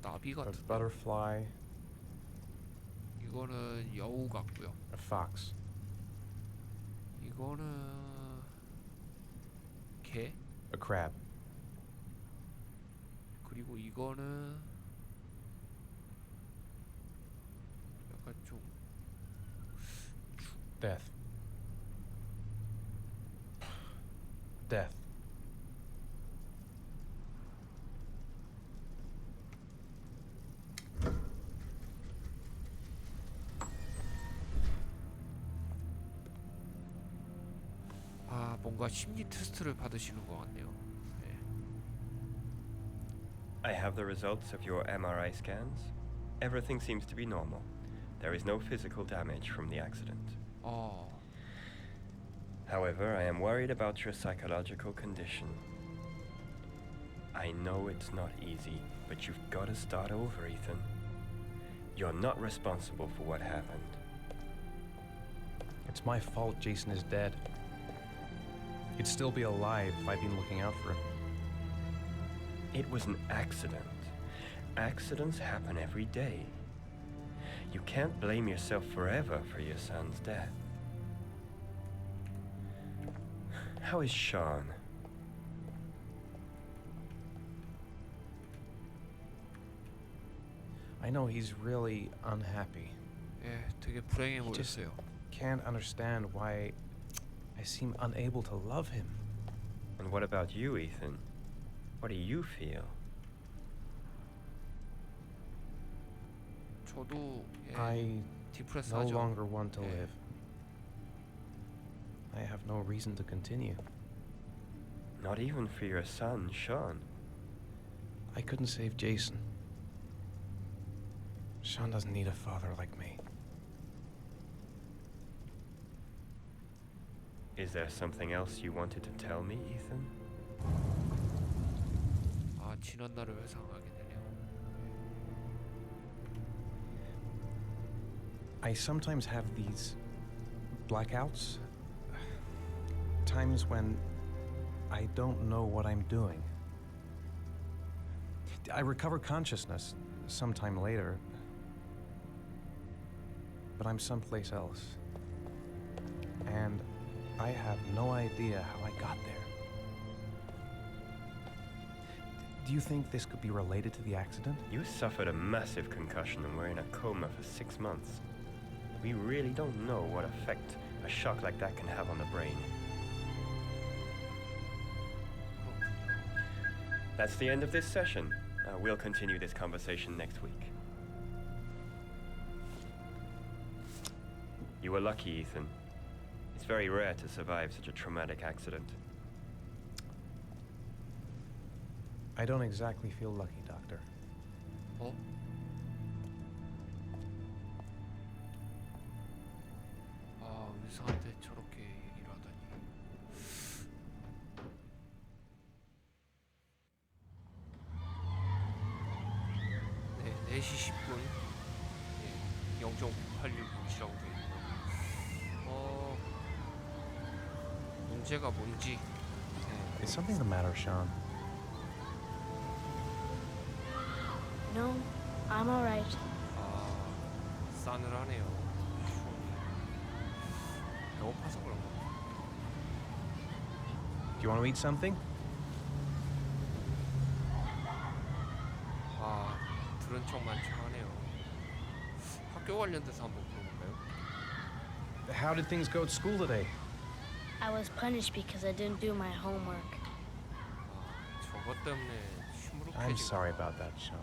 나비 A 같은데. butterfly. 이거는 여우 같고요. A fox. 이거는 개. A crab. 그리고 이거는 약간 좀 Death. Death. 뭔가 심리 테스트를 받으시는 것 같네요. 네. I have the results of your MRI scans. Everything seems to be normal. There is no physical damage from the accident. However, I am worried about your psychological condition. I know it's not easy, but you've got to start over, Ethan. You're not responsible for what happened. It's my fault Jason is dead. He'd still be alive if I'd been looking out for him. It was an accident. Accidents happen every day. You can't blame yourself forever for your son's death. How is Sean? I know he's really unhappy. 예, 되게 불행해 He just 보였어요. can't understand why I seem unable to love him. And what about you, Ethan? What do you feel? 저도 I 디프레스하죠. no longer want to 예. live. I have no reason to continue. Not even for your son, Sean. I couldn't save Jason. Sean doesn't need a father like me. Is there something else you wanted to tell me, Ethan? 지난 날을 회상하게 되네요. I sometimes have these blackouts. Times when I don't know what I'm doing. I recover consciousness sometime later, but I'm someplace else. And I have no idea how I got there. Do you think this could be related to the accident? You suffered a massive concussion and were in a coma for 6 months. We really don't know what effect a shock like that can have on the brain. That's the end of this session. We'll continue this conversation next week. You were lucky, Ethan. It's very rare to survive such a traumatic accident. I don't exactly feel lucky, Doctor. 의사한테 저렇게 얘기를 하다니. 네, 4시 10분. 네, 0.986이라고 되어 있고. 문제가 뭔지. Is something the matter, Sean? No, I'm alright. 싸늘하네요. 배고파서 그런가? Do you want to eat something? 들은 척 만척하네요. 학교 관련돼서 한번 물어볼까요? How did things go at school today? I was punished because I didn't do my homework. 저것 때문에 시무룩해지고. I'm sorry about that, Sean.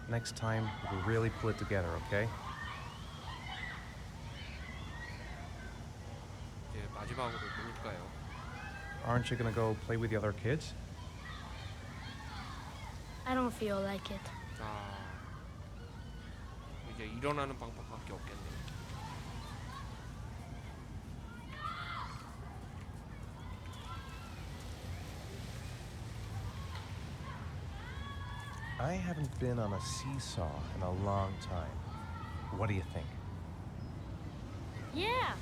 Next time, we'll really pull it together, okay? 이제 마지막으로 누굴까요? Aren't you gonna go play with the other kids? I don't feel like it. 자, 이제 일어나는 방법밖에 없겠네요. I haven't been on a seesaw in a long time. What do you think? Yeah!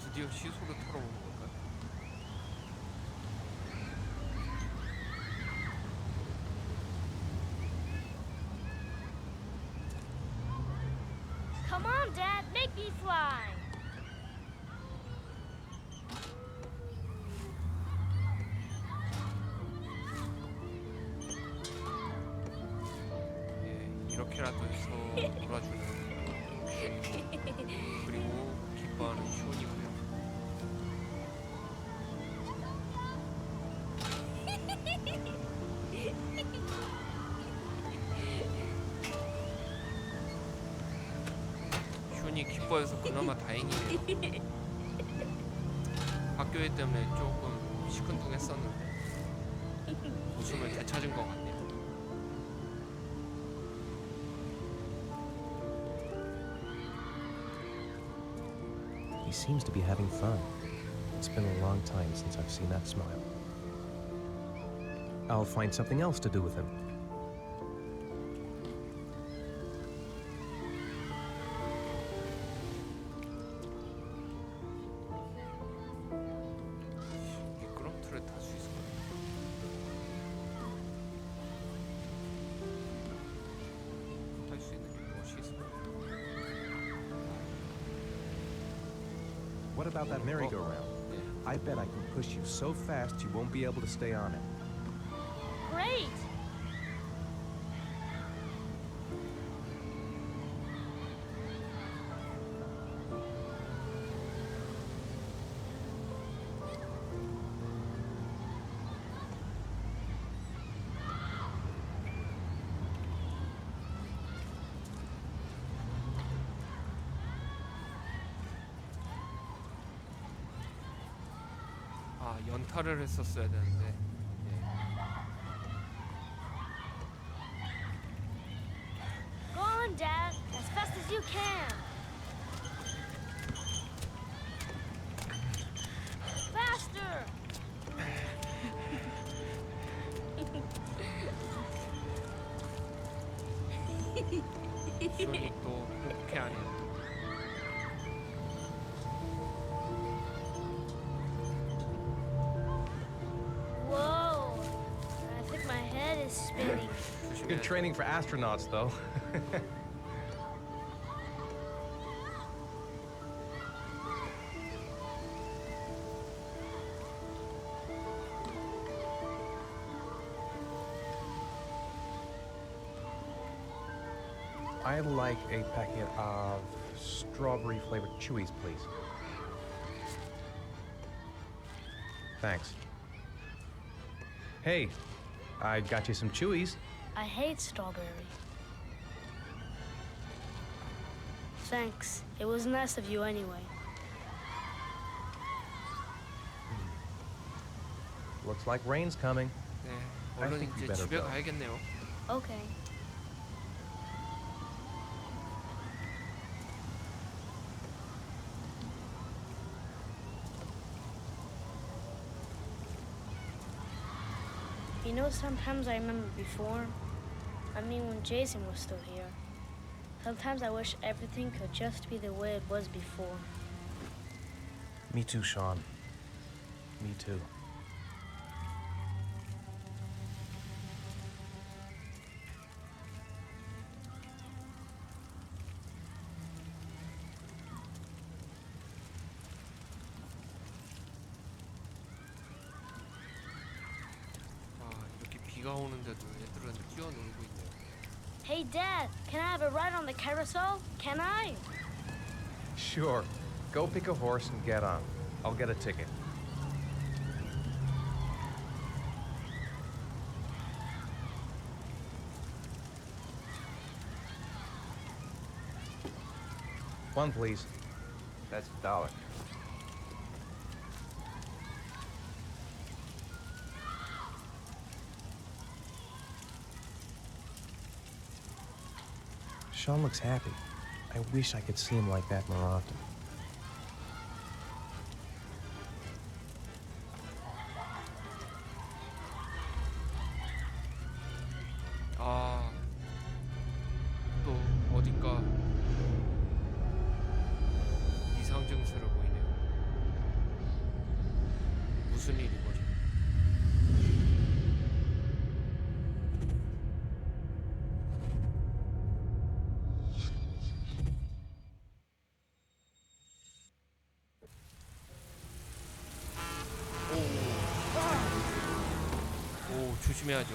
드디어 시소를 털어보는 걸까요? Come on, Dad, make me fly. 예, 이렇게라도 해서 놀아주는 그리고 기뻐하는 션이고요. 션이 기뻐해서 그나마 다행이네요. 학교 일 때문에 조금 시큰둥했었는데 웃음을 되찾은 것 같네요. He seems to be having fun. It's been a long time since I've seen that smile. I'll find something else to do with him. 미끄럼틀을 탈 수 있을까요? 탈 수 있는 무엇이 있을까요? What about that merry-go-round? 네. I bet I can push you so fast you won't be able to stay on it. Great. 아, 연타를 했었어야 되는데. 네. Go on, Dad, as fast as you can. Faster. 션이 또 행복해하네요. Whoa. I think my head is spinning. Good training for astronauts, though. I'd like a packet of strawberry-flavored chewies, please. Thanks. Hey, I got you some chewies. I hate strawberry. Thanks. It was nice of you anyway. Looks like rain's coming. 네, I 얼른 think we 이제 better 집에 go. 가야겠네요. Okay. You know, sometimes I remember before. I mean, when Jason was still here. Sometimes I wish everything could just be the way it was before. Me too, Sean. Me too. 아, 이렇게 비가 오는데도 애들은 뛰어놀고 있네요. Hey, Dad, can I have a ride on the carousel? Can I? Sure. Go pick a horse and get on. I'll get a ticket. One, please. That's $1. Sean looks happy. I wish I could see him like that more often. 아, 또 어딘가 이상 증세를 보이네요. 무슨 일인 거죠? 조심해야죠.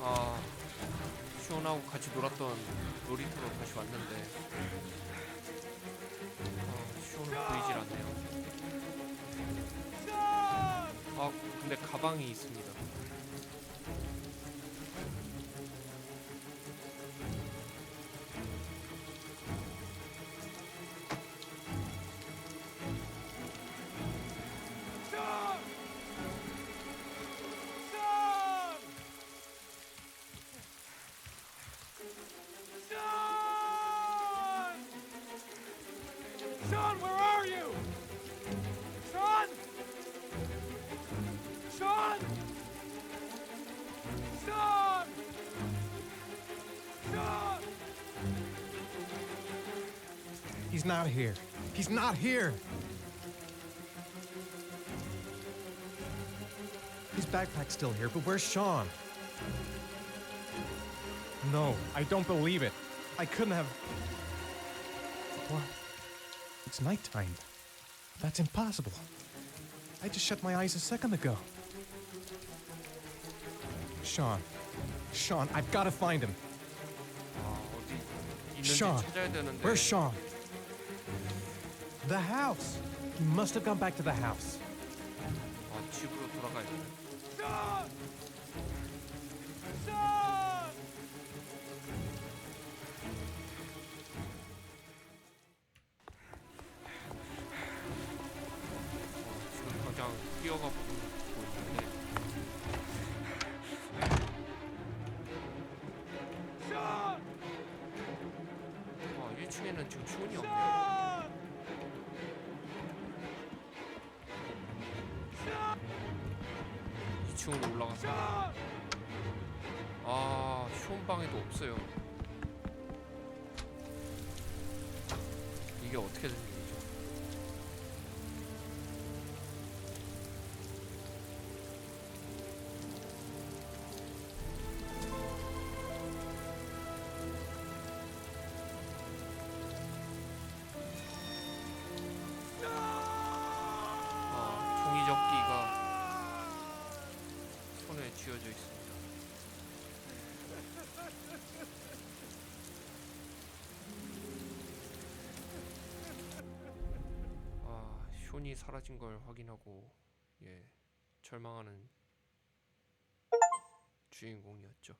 아, 시온하고 같이 놀았던 놀이터로 다시 왔는데 시온은 보이질 않네요. 아, 근데 가방이 있습니다. Sean, where are you? Sean! Sean! Sean! Sean! He's not here. He's not here. His backpack's still here, but where's Sean? No, I don't believe it. I couldn't have. What? It's nighttime. That's impossible. I just shut my eyes a second ago. Sean. Sean, I've got to find him. 어디 있는지 Sean, 찾아야 되는데. where's Sean? The house. He must have gone back to the house. 집으로 돌아가야 돼. Sean! Sean! 지금 당장 뛰어가 보고 있는데. Sean! 1층에는 지금 시온이 없네요. Sean! 2층으로 올라가서. Sean! 아, 시온 방에도 없어요. 이게 어떻게 된 일이죠? 종이접기가 손에 쥐어져 있습니다. 쇼니 사라진 걸 확인하고 절망하는 주인공이었죠.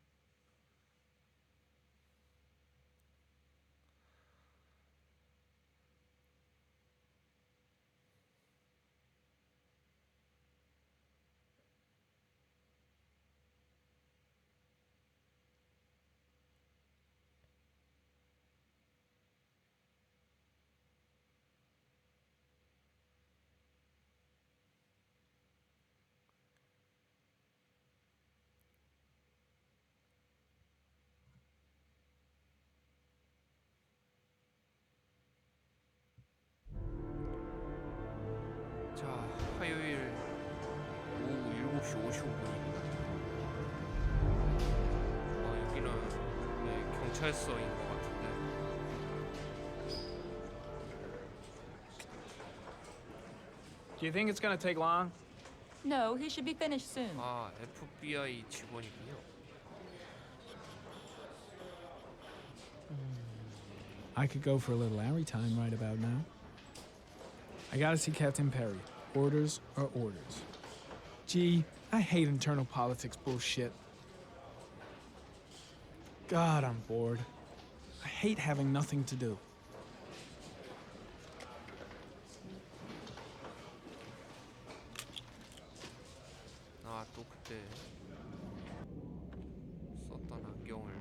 자, 화요일 오후 7시 55분입니다. 여기는 경찰서인 것 같은데. Do you think it's gonna take long? No, he should be finished soon. FBI 직원이군요. I could go for a little Larry time right about now. I gotta see Captain Perry. Orders are orders. Gee, I hate internal politics bullshit. God, I'm bored. I hate having nothing to do. 또 그때 썼던 안경을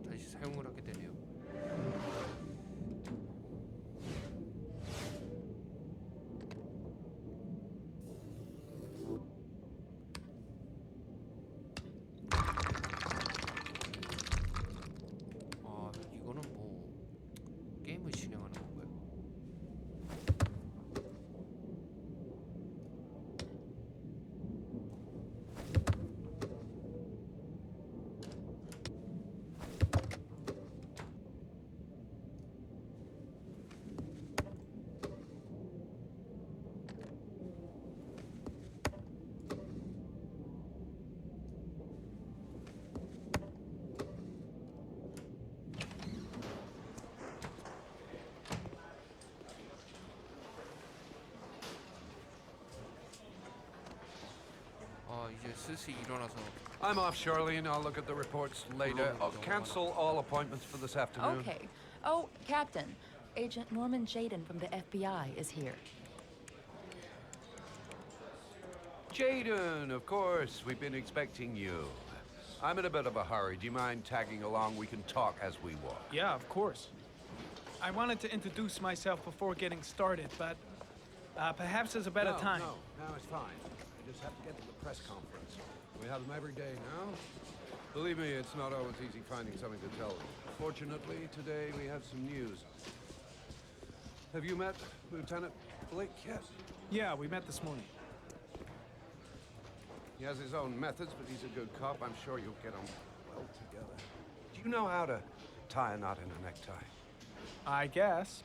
다시 사용을 하게 되네요. 이제 슬슬 일어나서 I'm off, Charlene. I'll look at the reports later. I'll cancel all appointments for this afternoon. Okay. Oh, Captain. Agent Norman Jaden from the FBI is here. Jaden, of course. We've been expecting you. I'm in a bit of a hurry. Do you mind tagging along? We can talk as we walk. Yeah, of course. I wanted to introduce myself before getting started, but perhaps there's a better time. No, it's fine. We just have to get to the press conference. We have them every day now. Believe me, it's not always easy finding something to tell them. Fortunately, today we have some news. Have you met Lieutenant Blake yet? Yeah, we met this morning. He has his own methods, but he's a good cop. I'm sure you'll get on well together. Do you know how to tie a knot in a necktie? I guess.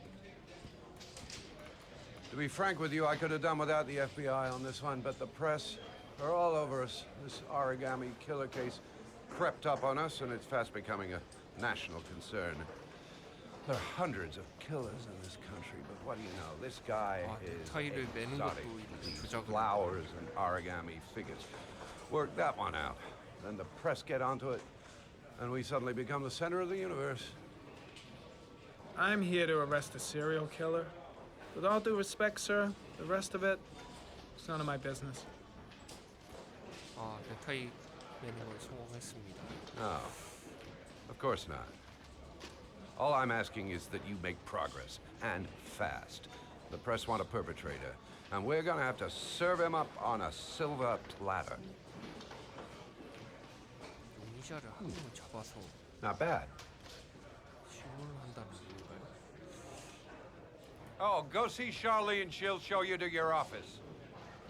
To be frank with you, I could have done without the FBI on this one, but the press are all over us. This origami killer case crept up on us, and it's fast becoming a national concern. There are hundreds of killers in this country, but what do you know? This guy is 넥타이를 매는 exotic. 것도 이렇게 These 조작을 flowers and origami figures. Work that one out. Then the press get onto it, and we suddenly become the center of the universe. I'm here to arrest a serial killer. With all due respect, sir, the rest of it, it's none of my business. 아, 넥타이 매는 걸 성공했습니다. No, of course not. All I'm asking is that you make progress, and fast. The press want a perpetrator, and we're gonna have to serve him up on a silver platter. 용의자를 한 명을 잡아서 Not bad. 신문을 한다는 건가요? Oh, go see Charlene. She'll show you to your office.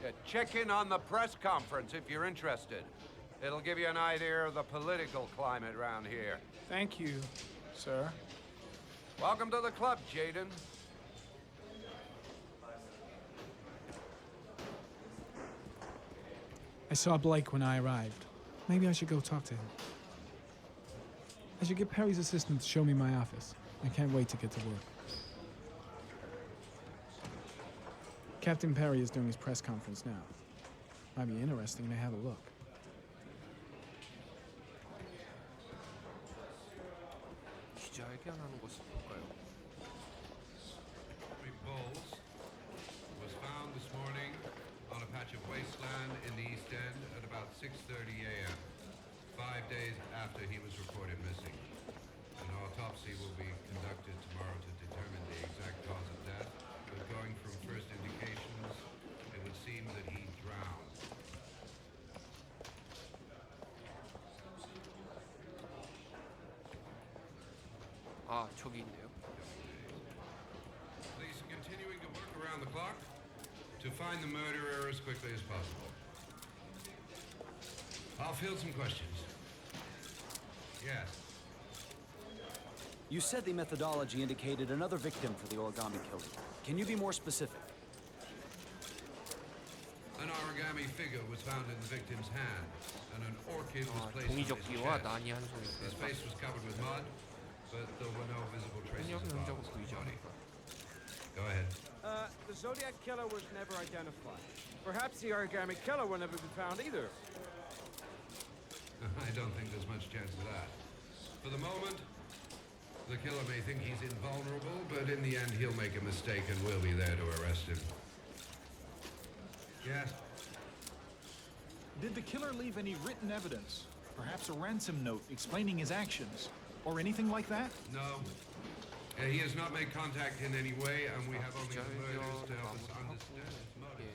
Yeah, check in on the press conference if you're interested. It'll give you an idea of the political climate around here. Thank you, sir. Welcome to the club, Jaden. I saw Blake when I arrived. Maybe I should go talk to him. I should get Perry's assistant to show me my office. I can't wait to get to work. Captain Perry is doing his press conference now. Might be interesting to have a look. 기자회견하는 곳을 볼까요? Bowls was found this morning on a patch of wasteland in the East End at about 6:30 a.m., 5 days after he was reported missing. An autopsy will be conducted tomorrow to determine the exact cause of death, but going from first indications, it would seem that he drowned. 아, 저기 있네요. Police are continuing to work around the clock to find the murderer as quickly as possible. I'll field some questions. Yes. You said the methodology indicated another victim for the origami killing. Can you be more specific? An origami figure was found in the victim's hand, and an orchid was 아, placed on his 종이접기와 chest. 난이 한 송이 His face was covered with mud, but there were no visible traces 폭력 of 흔적은 violence on 보이지 the body. 않을까? Go ahead. The Zodiac killer was never identified. Perhaps the origami killer will never be found either. I don't think there's much chance of that. For the moment, the killer may think he's invulnerable, but in the end he'll make a mistake and we'll be there to arrest him. Yes? Did the killer leave any written evidence? Perhaps a ransom note explaining his actions? Or anything like that? No. He has not made contact in any way, and we have only the murders to help us understand his motive.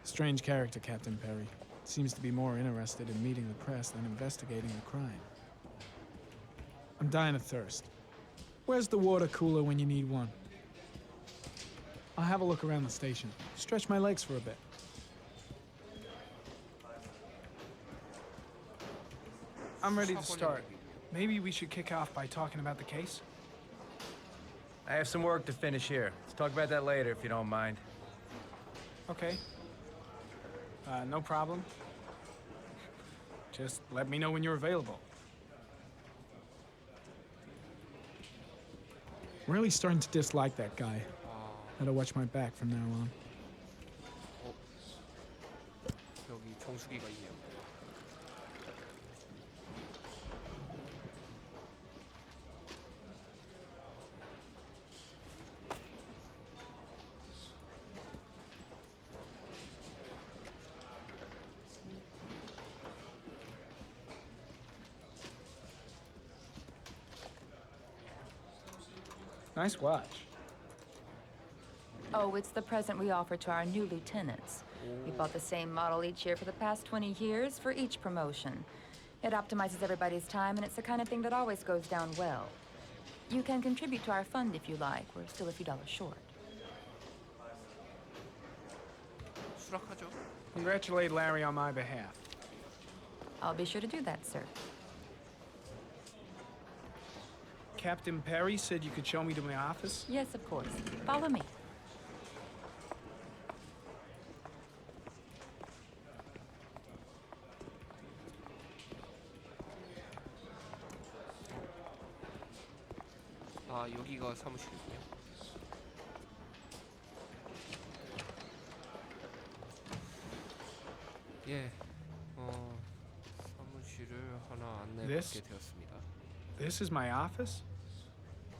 Strange character, Captain Perry. Seems to be more interested in meeting the press than investigating the crime. I'm dying of thirst. Where's the water cooler when you need one? I'll have a look around the station. Stretch my legs for a bit. I'm ready to start. Maybe we should kick off by talking about the case? I have some work to finish here. Let's talk about that later if you don't mind. Okay. No problem. Just let me know when you're available. Really starting to dislike that guy. Gotta watch my back from now on. 여기 정수기가 있네요. Nice watch. Oh, it's the present we offer to our new lieutenants. We bought the same model each year for the past 20 years for each promotion. It optimizes everybody's time, and it's the kind of thing that always goes down well. You can contribute to our fund if you like. We're still a few dollars short. 수락하죠. Congratulate Larry on my behalf. I'll be sure to do that, sir. Captain Perry said you could show me to my office? Yes, of course. Follow me. 아, 여기가 사무실이군요. 예, 사무실을 하나 안내받게 되었습니다. This is my office?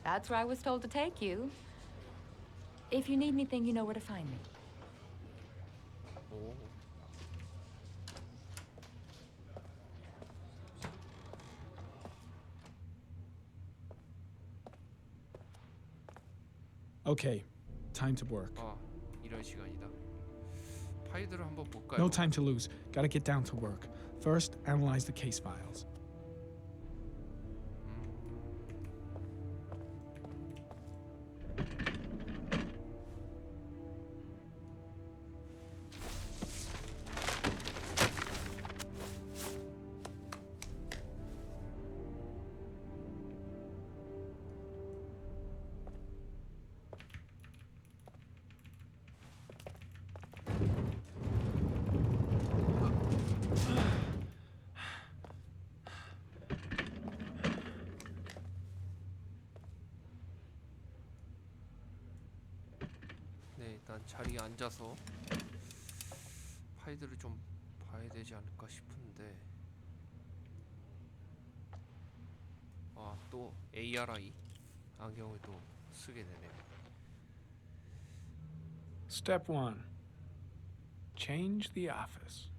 That's where I was told to take you. If you need anything, you know where to find me. 오, Okay, time to work. 아, 이런 시간이다. 파일들을 한번 볼까요? No time to lose. Gotta get down to work. First, analyze the case files. 네, 일단 자리에 앉아서 파일들을 좀 봐야 되지 않을까 싶은데, 아, 또 ARI 안경을 또 쓰게 되네요. Step 1. Change the office.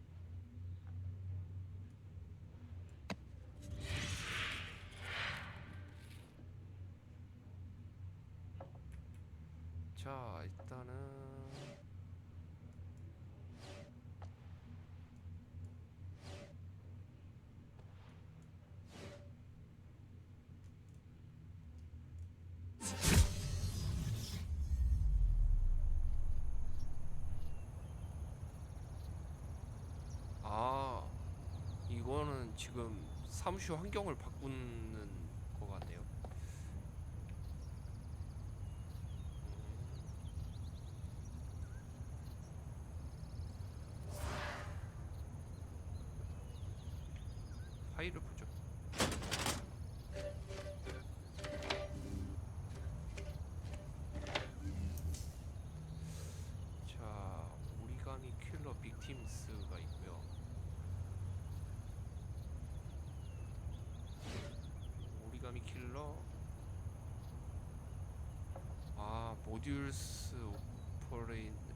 자, 일단은 아, 이거는 지금 사무실 환경을 바꾸는 거 같네요. 파일을 보죠. 자, 오리가미 킬러 빅팀스가 있고요. 오리가미 킬러, 아, 모듈스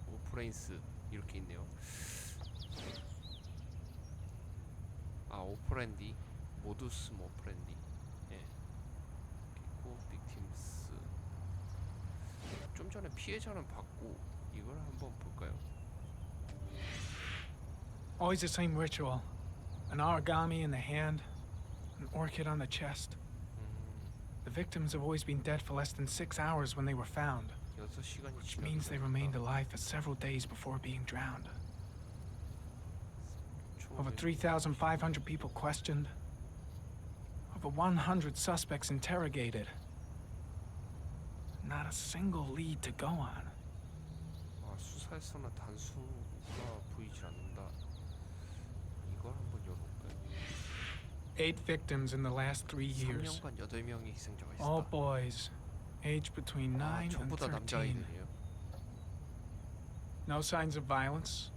오퍼레인스 이렇게 있네요. 아, 오퍼랜디, 모두스 오퍼랜디, 예, 그리고 빅팀스. 좀 전에 피해자는 봤고 이걸 한번 볼까요? Always the same ritual. An origami in the hand, an orchid on the chest. The victims have always been dead for less than 6 hours when they were found, 6시간이 which means they remained alive for several days before being drowned. Over 3,500 people questioned. Over 100 suspects interrogated. Not a single lead to go on. 아, 수사에서는 단수가 보이질 않는다. 이걸 한번 열어볼까요? 8 victims in the last 3 years. 3년간 8명의 희생자가 있었다. All boys, aged between 9 아, and 전부 다 13. 남자아이들이에요. No signs of violence.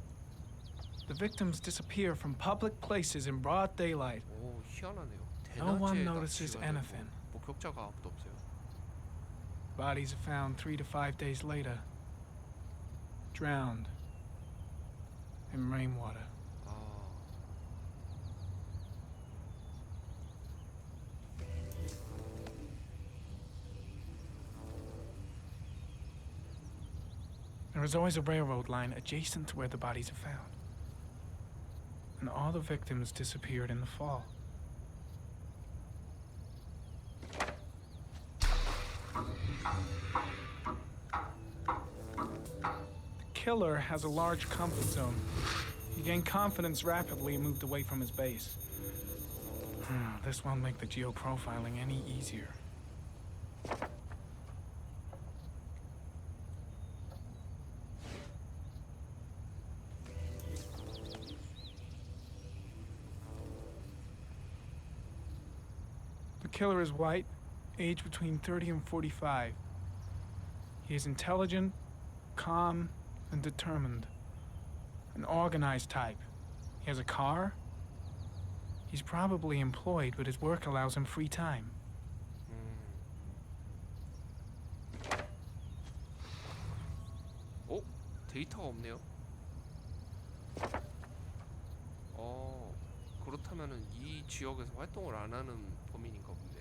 The victims disappear from public places in broad daylight. 오, 희한하네요. No one 대낮에 notices 납치가 anything. 되고 목격자가 아무도 없어요. Bodies are found 3 to 5 days later. Drowned in rainwater. 아, There is always a railroad line adjacent to where the bodies are found. And all the victims disappeared in the fall. The killer has a large comfort zone. He gained confidence rapidly and moved away from his base. This won't make the geoprofiling any easier. The killer is white, aged between 30 and 45. He is intelligent, calm, and determined. An organized type. He has a car. He's probably employed, but his work allows him free time. 어? 데이터가 없네요. 그렇다면은 이 지역에서 활동을 안 하는 범인인가 본데.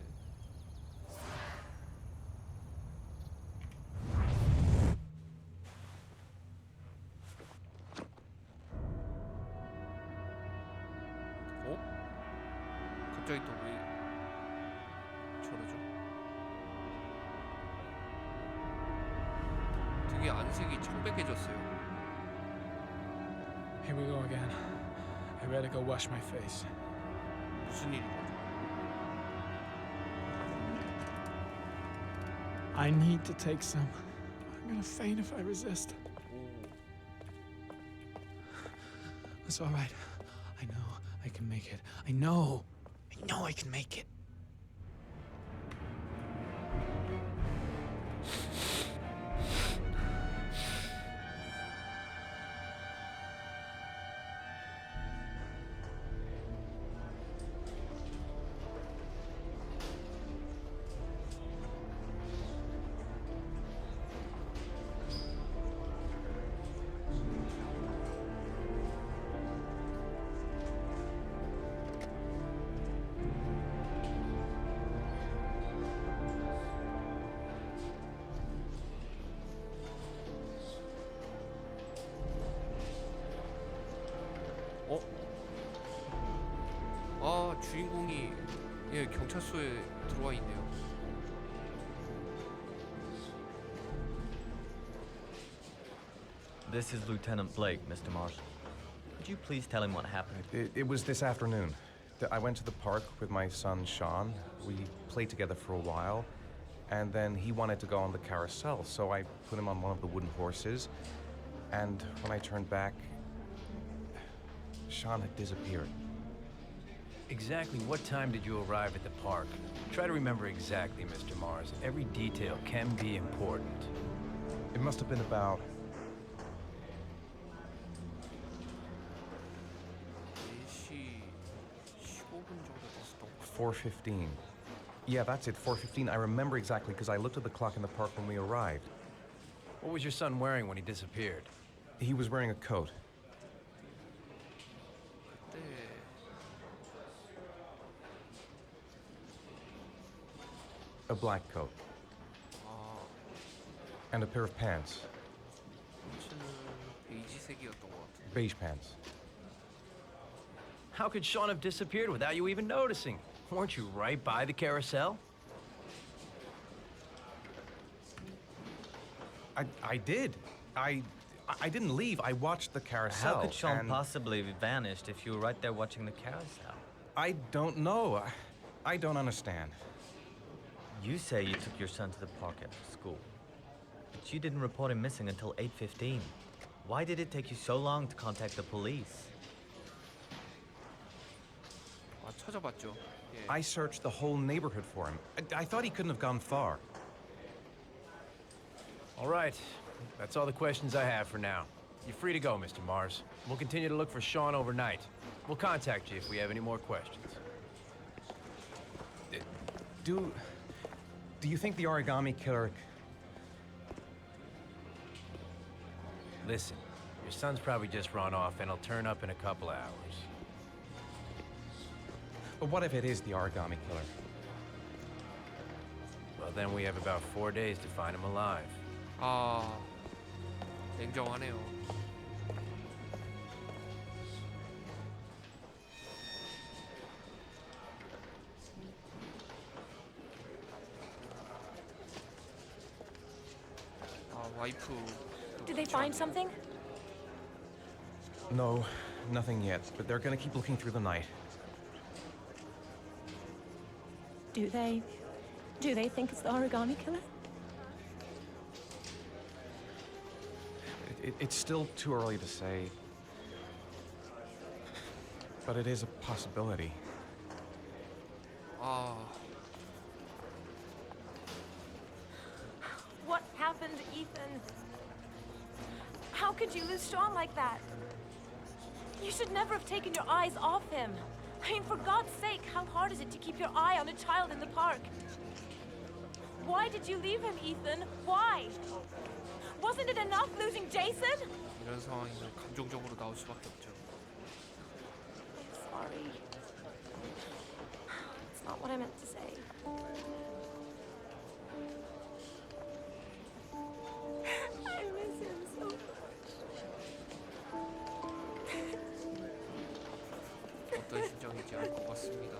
갑자기 또 왜 저러죠? 되게 안색이 청백해졌어요. Here we go again. I better go wash my face. 무슨 일인 거죠? I need to take some. I'm gonna faint if I resist. It's all right. I know I can make it. I know I can make it. 주인공이 경찰서에 들어와 있네요. This is Lieutenant Blake, Mr. Marshall. Could you please tell him what happened? It was this afternoon. I went to the park with my son, Sean. We played together for a while, and then he wanted to go on the carousel, so I put him on one of the wooden horses, and when I turned back, Sean had disappeared. Exactly what time did you arrive at the park? Try to remember exactly, Mr. Mars. Every detail can be important. It must have been about 4:15. Yeah, that's it, 4:15. I remember exactly because I looked at the clock in the park when we arrived. What was your son wearing when he disappeared? He was wearing a coat. A black coat. And a pair of pants. Beige pants. How could Sean have disappeared without you even noticing? Weren't you right by the carousel? I did. I didn't leave. I watched the carousel. How could Sean possibly have vanished if you were right there watching the carousel? I don't know. I don't understand. You say you took your son to the park after school, but you didn't report him missing until 8:15. Why did it take you so long to contact the police? 찾아봤죠. I searched the whole neighborhood for him. I thought he couldn't have gone far. All right. That's all the questions I have for now. You're free to go, Mr. Mars. We'll continue to look for Sean overnight. We'll contact you if we have any more questions. Do you think the origami killer... Listen, your son's probably just run off and he'll turn up in a couple of hours. But what if it is the origami killer? Well, then we have about 4 days to find him alive. 아, 냉정하네요. 아, 와이프. Did they find something? No, nothing yet, but they're gonna keep looking through the night. Do they think it's the origami killer? It's still too early to say. But it is a possibility. 아, What happened, Ethan? How could you lose Sean like that? You should never have taken your eyes off him. I mean, for God's sake, how hard is it to keep your eye on a child in the park? Why did you leave him, Ethan? Why? Wasn't it enough losing Jason? 이런 상황이면 감정적으로 나올 수밖에 없죠. I'm sorry. It's not what I meant to say. I miss him so much. 어떤 심정인지 알 것 같습니다.